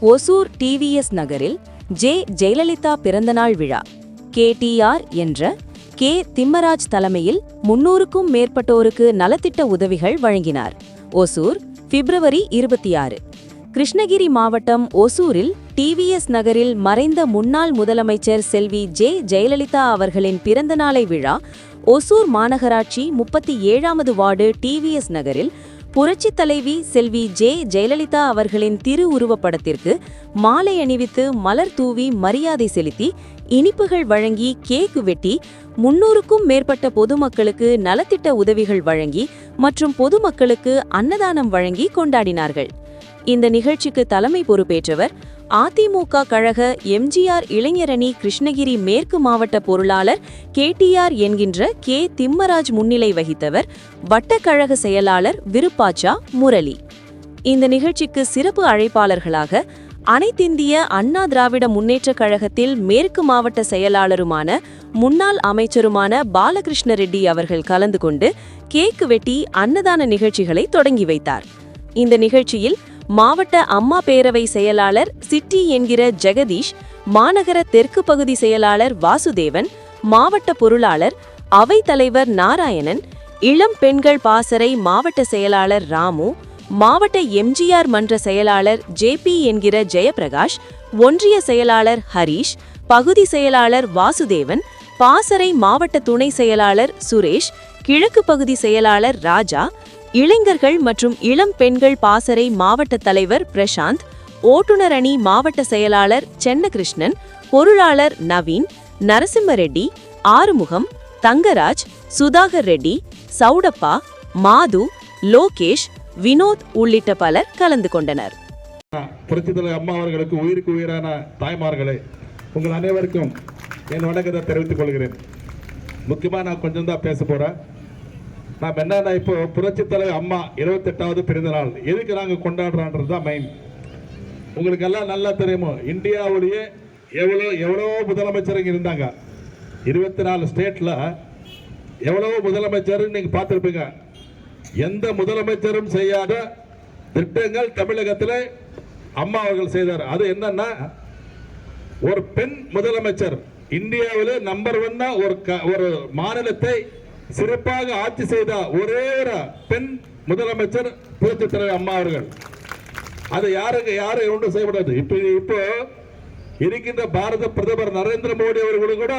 Hosur TVS நகரில் J. Jayalalithaa பிறந்தநாள் விழா. KTR என்ற கே. திம்மராஜ் தலைமையில் 300க்கும் மேற்பட்டோருக்கு நலத்திட்ட உதவிகள் வழங்கினார். ஒசூர், பிப்ரவரி 26. கிருஷ்ணகிரி மாவட்டம் ஒசூரில் டிவிஎஸ் நகரில் மறைந்த முன்னாள் முதலமைச்சர் செல்வி ஜே. ஜெயலலிதா அவர்களின் பிறந்தநாளை விழா ஒசூர் மாநகராட்சி 37வது வார்டு டிவிஎஸ் நகரில் புரட்சித் தலைவி செல்வி ஜே. ஜெயலலிதா அவர்களின் திருவுருவப்படத்திற்கு மாலை அணிவித்து மலர் தூவி மரியாதை செலுத்தி இனிப்புகள் வழங்கி கேக் வெட்டி 300க்கும் மேற்பட்ட பொதுமக்களுக்கு நலத்திட்ட உதவிகள் வழங்கி மற்றும் பொதுமக்களுக்கு அன்னதானம் வழங்கி கொண்டாடினார்கள். இந்த நிகழ்ச்சிக்கு தலைமை பொறுப்பேற்றவர் அதிமுக கழக எம்ஜிஆர் இளைஞரணி கிருஷ்ணகிரி மேற்கு மாவட்ட பொருளாளர் KTR என்கின்ற கே. திம்மராஜ் முன்னிலை வகித்தவர் வட்டக்கழக செயலாளர் விருப்பாச்சா முரளி. இந்த நிகழ்ச்சிக்கு சிறப்பு அழைப்பாளர்களாக அனைத்திந்திய அண்ணா திராவிட முன்னேற்றக் கழகத்தில் மேற்கு மாவட்ட செயலாளருமான முன்னாள் அமைச்சருமான பாலகிருஷ்ண ரெட்டி அவர்கள் கலந்து கொண்டு கேக் வெட்டி அன்னதான நிகழ்ச்சிகளை தொடங்கி வைத்தார். இந்த நிகழ்ச்சியில் மாவட்ட அம்மா பேரவை செயலாளர் சிட்டி என்கிற ஜெகதீஷ், மாநகர தெற்கு பகுதி செயலாளர் வாசுதேவன், மாவட்ட பொருளாளர் அவைத்தலைவர் நாராயணன், இளம் பெண்கள் பாசறை மாவட்ட செயலாளர் ராமு, மாவட்ட எம்ஜிஆர் மன்ற செயலாளர் JP என்கிற ஜெயபிரகாஷ், ஒன்றிய செயலாளர் ஹரீஷ், பகுதி செயலாளர் வாசுதேவன், பாசறை மாவட்ட துணை செயலாளர் சுரேஷ், கிழக்கு பகுதி செயலாளர் ராஜா, இளைஞர்கள் மற்றும் இளம் பெண்கள் பாசறை மாவட்ட தலைவர் பிரசாந்த், ஓட்டுநர் அணி மாவட்ட செயலாளர் சென்னகிருஷ்ணன், பொருளாளர் நவீன், நரசிம்ம ரெட்டி, ஆறுமுகம், தங்கராஜ், சுதாகர் ரெட்டி, சௌடப்பா, மாது, லோகேஷ், வினோத் உள்ளிட்ட பலர் கலந்து கொண்டனர். புரட்சித்தலைவர் அம்மா அவர்களுக்கு உயிருக்கு உயிரான தாய்மார்களே, உங்கள் அனைவருக்கும் என் வணக்கத்தை தெரிவித்துக் கொள்கிறேன். முக்கியமாக நான் கொஞ்சம் தான் பேச போறேன். நாம் என்னன்னா, இப்போ புரட்சித்தலைவர் அம்மா 28வது பிறந்த நாள் எதுக்கு நாங்கள் கொண்டாடுறோன்றது தான் மெயின். உங்களுக்கு எல்லாம் நல்லா தெரியுமோ, இந்தியாவிலேயே எவ்வளோ முதலமைச்சருங்க இருந்தாங்க. 24 ஸ்டேட்ல எவ்வளோ முதலமைச்சர் நீங்க பார்த்துருப்பீங்க. எந்த முதலமைச்சரும் செய்யாத திட்டங்கள் தமிழகத்தில் அம்மா அவர்கள் செய்தார். அது என்னன்னா, ஒரு பெண் முதலமைச்சர் இந்தியாவில் நம்பர் 1 ஒரு மாநிலத்தை சிறப்பாக ஆட்சி செய்த ஒரே ஒரு பெண் முதலமைச்சர் புரட்சித் தலைவர் அம்மா அவர்கள். அது யாரும் ஒன்றும் செய்யக்கூடாது. இப்போ இருக்கின்ற பாரத பிரதமர் நரேந்திர மோடி அவர்களும் கூட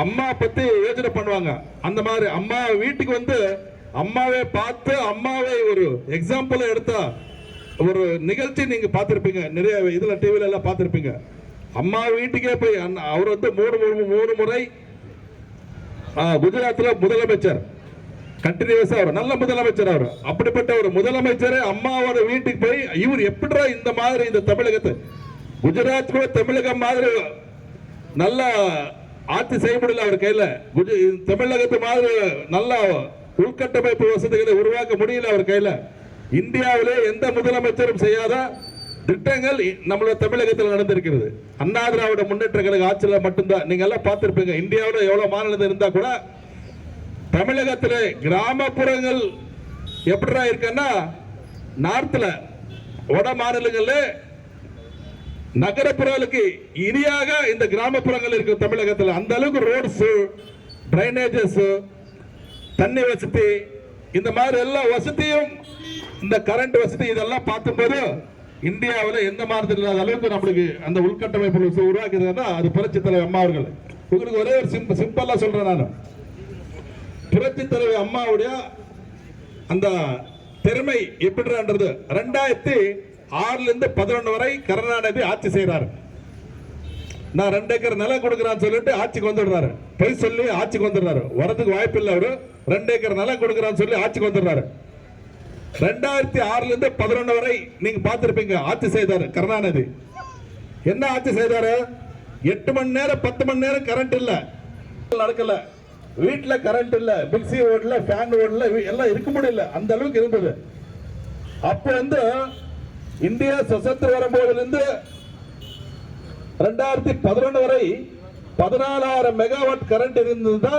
அம்மா பத்தி யோசனை பண்ணுவாங்க. அந்த மாதிரி அம்மா வீட்டுக்கு வந்து அம்மாவை பார்த்து அம்மாவை ஒரு எக்ஸாம்பிள் எடுத்த ஒரு நிகழ்ச்சி நீங்க பார்த்திருப்பீங்க. நிறைய இதுல டிவில எல்லாம் பார்த்திருப்பீங்க. அம்மா வீட்டுக்கே போய் அவர் வந்து மூணு முறை குஜராத்ல முதலமைச்சர், கண்டினியூஸா அவர் நல்ல முதலமைச்சர். அவர் அப்படிப்பட்ட ஒரு முதலமைச்சர் அம்மாவோட வீட்டுக்கு போய் இவர் எப்படிடா இந்த மாதிரி இந்த தமிழகத்தை குஜராத் கூட தமிழகம் மாதிரி நல்ல ஆட்சி செய்ய முடியல அவர் கையில. தமிழகத்து மாதிரி நல்ல உள்கட்டமைப்பு வசதிகளை உருவாக்க முடியல அவர் கையில. இந்தியாவிலே எந்த முதலமைச்சரும் செய்யாத திட்டங்கள் நம்மளோட தமிழகத்தில் நடந்திருக்கிறது. அண்ணா திராவிட முன்னேற்ற கழக ஆட்சியில் மட்டும்தான். நீங்க எல்லாம் பார்த்திருப்பீங்க, இந்தியாவில் எவ்வளவு மாநிலம் இருந்தா கூட தமிழகத்தில் கிராமப்புறங்கள் எப்படிடா இருக்குன்னா, நார்த்ல வட மாநிலங்கள்ல நகரப்புறங்களுக்கு இனியாக இந்த கிராமப்புறங்கள் இருக்கு தமிழகத்தில். அந்த அளவுக்கு ரோட்ஸ், டிரைனேஜஸ், தண்ணி வசதி, இந்த மாதிரி எல்லா வசதியும், இந்த கரண்ட் வசதி இதெல்லாம் பார்க்கும்போது இந்தியாவில் எந்த மாநிலத்தில் இல்லாத அளவுக்கு நம்மளுக்கு அந்த உள்கட்டமைப்பு உருவாக்குறதுன்னா அது புரட்சித் தலைவர் அம்மா அவர்கள். உங்களுக்கு ஒரே ஒரு சிம்பிளா சொல்றேன். நான் புரட்சித் தலைவர் அம்மாவுடைய அந்த திறமை எப்படின்றது 2006 இருந்து 11 வரை கருணாநிதி ஆட்சி செய்யறாரு. நான் 2 ஏக்கர் நிலம் கொடுக்குறான்னு சொல்லிட்டு ஆட்சிக்கு வந்துடுறாரு. பொய் சொல்லி ஆட்சிக்கு வந்துடுறாரு. வரதுக்கு வாய்ப்பு இல்லை. அவரு 2 ஏக்கர் நிலம் கொடுக்குறான்னு சொல்லி ஆட்சிக்கு வந்துடுறாரு. 2006 இருந்து 11 வரை நீங்க பார்த்திருப்பீங்க ஆட்சி செய்தாரு கருணாநிதி. என்ன ஆட்சி செய்தாரு? 8 மணி நேரம் 10 மணி நேரம் கரண்ட் இல்ல, நடக்கல. வீட்டுல கரண்ட் இல்ல, மிக்சி ஓடல, ஃபேன் ஓடல, எல்லாம் இருக்க முடியல. அந்த அளவுக்கு இருந்தது. அப்ப வந்து இந்தியா சுதந்திரம் வரும்போதுல இருந்து 2011 வரை 14,000 மெகாவாட் கரண்ட் இருந்ததுன்னா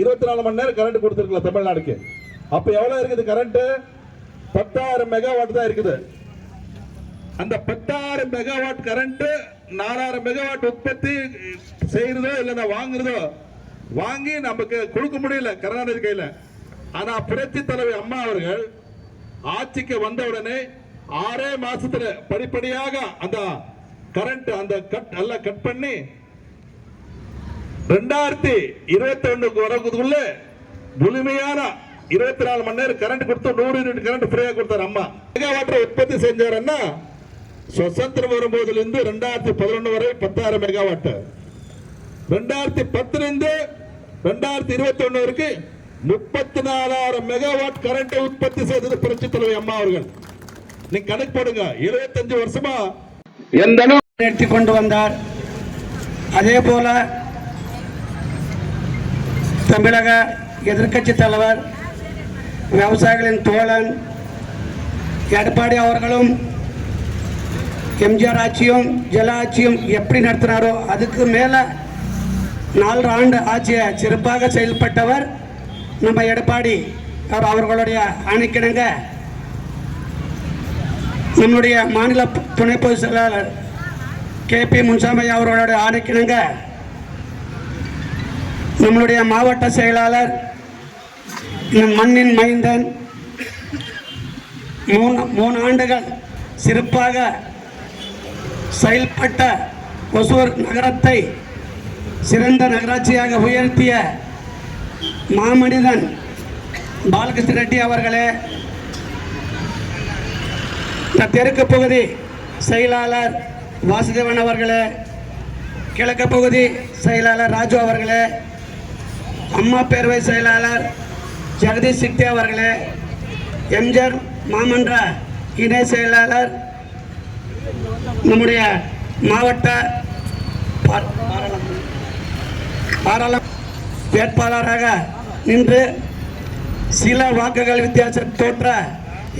24 மணி நேரம் கரண்ட் கொடுத்திருக்கலாம் தமிழ்நாடுக்கு. அப்ப எவ்வளவு இருக்குது கரண்ட்? 10,000 மெகாவாட் தான் இருக்குது. அந்த 10,000 மெகாவாட் கரண்ட் 4,000 மெகாவாட் உற்பத்தி செய்யறதோ இல்லைன்னா வாங்குறதோ வாங்கி நமக்கு கொடுக்க முடியல கருணாநிதி கையில. ஆனா புரட்சி தலைவி அம்மா அவர்கள் ஆட்சிக்கு வந்தவுடனே 6 மாசத்துல படிப்படியாக அந்த கரண்ட் அந்த கட் பண்ணி 2021 வரதுக்குள்ள முழுமையான 24 மணி நேரம் கரண்ட் கொடுத்து 100 யூனிட் கரண்ட் ஃப்ரீயா கொடுத்தாரு அம்மா. மெகாவாட் உற்பத்தி செஞ்சாருன்னா சுதந்திரம் வரும்போதுல இருந்து 2011 வரை 10,000 மெகாவாட், 2010 இருந்து 2021 வரைக்கும் 34,000 மெகாவாட் கரண்ட் உற்பத்தி செய்தது புரட்சி தலைவி அம்மா அவர்கள். நீங்க கணக்கு போடுங்க, 75 வருஷமா எந்த அளவு எடுத்து கொண்டு வந்தார். அதே போல தமிழக எதிர்க்கட்சி தலைவர், விவசாயிகளின் தோழன் எடப்பாடி அவர்களும் எம்ஜிஆர் ஆட்சியும் ஜல ஆட்சியும் எப்படி நடத்தினாரோ அதுக்கு மேலே 4 ஆண்டு ஆட்சியை சிறப்பாக செயல்பட்டவர் நம்ம எடப்பாடி அவர்களுடைய ஆணைக்கிணங்க நம்முடைய மாநில துணை பொதுச் செயலாளர் KP முன்சாமி அவர்களுடைய ஆணைக்கிணங்க நம்முடைய மாவட்ட செயலாளர் மண்ணின் மைந்தன் 3 ஆண்டுகள் சிறப்பாக செயல்பட்ட ஒசூர் நகரத்தை சிறந்த நகராட்சியாக உயர்த்திய மாமனிதன் பாலகிருஷ்ண ரெட்டி அவர்களே, தெற்கு பகுதி செயலாளர் வாசுதேவன் அவர்களே, கிழக்கு பகுதி செயலாளர் ராஜு அவர்களே, அம்மா பேரவை செயலாளர் ஜெகதீஷ் சிக்தே அவர்களே, எம்ஜிஆர் மாமன்ற இணை செயலாளர் நம்முடைய மாவட்ட பாராளுமன்ற வேட்பாளராக நின்று சில வாக்குகள் வித்தியாசம் தோற்ற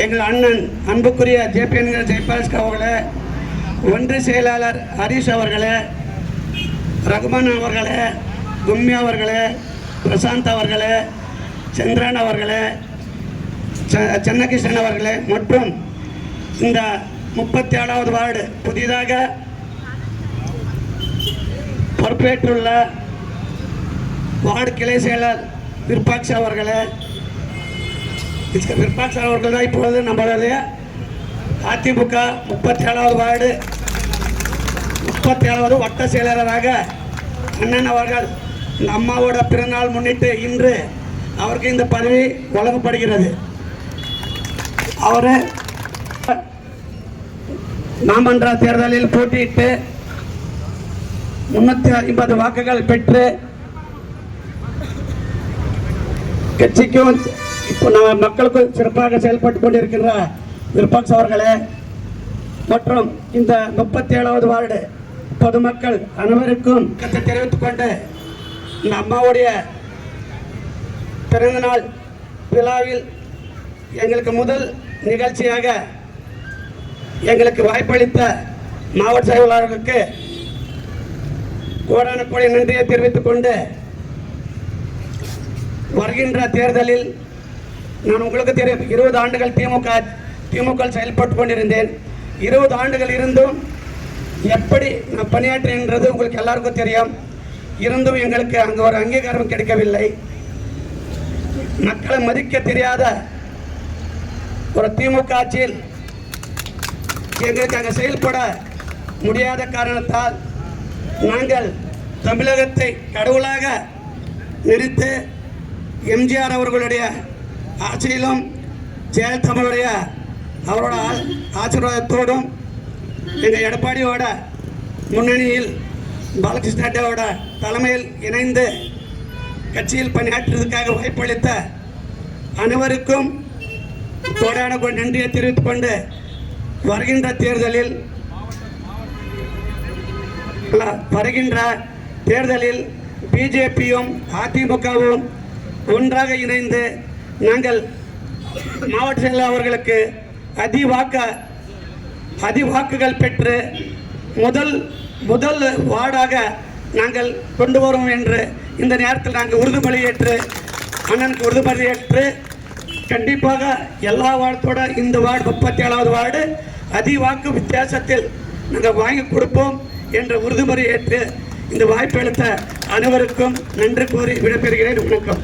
எங்கள் அண்ணன் அன்புக்குரிய JPN ஜெயபாலஸ்கர் அவர்களே, ஒன்றிய செயலாளர் ஹரீஷ் அவர்களே, ரகுமான் அவர்களே, கும்மி அவர்களே, பிரசாந்த் அவர்களே, சந்திரன் அவர்களே, சென்னகிருஷ்ணன் அவர்களே மற்றும் இந்த 37வது வார்டு புதிதாக பொறுப்பேற்றுள்ள வார்டு கிளை செயலர் விருப்பாட்சி அவர்களே, விருப்பாட்சி அவர்கள் தான் இப்பொழுது நம்மளுடைய அதிமுக 37வது வார்டு 37வது வட்ட செயலராக அண்ணன் அவர்கள் இந்த அம்மாவோட பிறநாள் முன்னிட்டு இன்று அவருக்கு இந்த பதவி வழங்கப்படுகிறது. அவர் மாமன்ற தேர்தலில் போட்டியிட்டு 350 வாக்குகள் பெற்று கட்சிக்கும் இப்போ நம்ம மக்களுக்கும் சிறப்பாக செயல்பட்டு கொண்டிருக்கின்ற விருப்பாட்சி அவர்களே மற்றும் இந்த 37வது வார்டு பொதுமக்கள் அனைவருக்கும் தெரிவித்துக் கொண்டு இந்த அம்மாவுடைய பிறந்தநாள் விழாவில் எங்களுக்கு முதல் நிகழ்ச்சியாக எங்களுக்கு வாய்ப்பளித்த மாவட்ட செயலாளர்களுக்கு கோடான கோடி நன்றியை தெரிவித்துக் கொண்டு வருகின்ற தேர்தலில் நான் உங்களுக்கு தெரியும் 20 ஆண்டுகள் திமுக செயல்பட்டு கொண்டிருந்தேன். 20 ஆண்டுகள் இருந்தும் எப்படி நான் பணியாற்றின்றது உங்களுக்கு எல்லாருக்கும் தெரியும். இருந்தும் எங்களுக்கு அங்கே ஒரு அங்கீகாரம் கிடைக்கவில்லை. மக்களை மதிக்க தெரியாத ஒரு திமுக ஆட்சியில் எங்களுக்கு அங்கே செயல்பட முடியாத காரணத்தால் நாங்கள் தமிழகத்தை கடவுளாக நினைத்து எம்ஜிஆர் அவர்களுடைய ஆட்சியிலும் ஜெயலலிதாவுடைய அவரோட ஆசீர்வாதத்தோடும் எங்கள் எடப்பாடியோட முன்னணியில் பாலகிருஷ்ண ரெட்டியோட தலைமையில் இணைந்து கட்சியில் பணியாற்றுவதற்காக வாய்ப்பளித்த அனைவருக்கும் கோடான கோடி நன்றியை தெரிவித்துக் கொண்டு வருகின்ற தேர்தலில் பிஜேபியும் அதிமுகவும் ஒன்றாக இணைந்து நாங்கள் மாவட்ட செயலாளர் அவர்களுக்கு அதிவாக்குகள் பெற்று முதல் வார்டாக நாங்கள் கொண்டு வரோம் என்று இந்த நேரத்தில் நாங்கள் உறுதிமொழி ஏற்று அண்ணனுக்கு உறுதிமொழி ஏற்று கண்டிப்பாக எல்லா வார்டத்தோட இந்த வார்டு 37வது வார்டு அதிவாக்கு வித்தியாசத்தில் நாங்கள் வாங்கி கொடுப்போம் என்ற உறுதிமொழி ஏற்று இந்த வாய்ப்பு அளித்த அனைவருக்கும் நன்றி கூறி விடைபெறுகிறேன். வணக்கம்.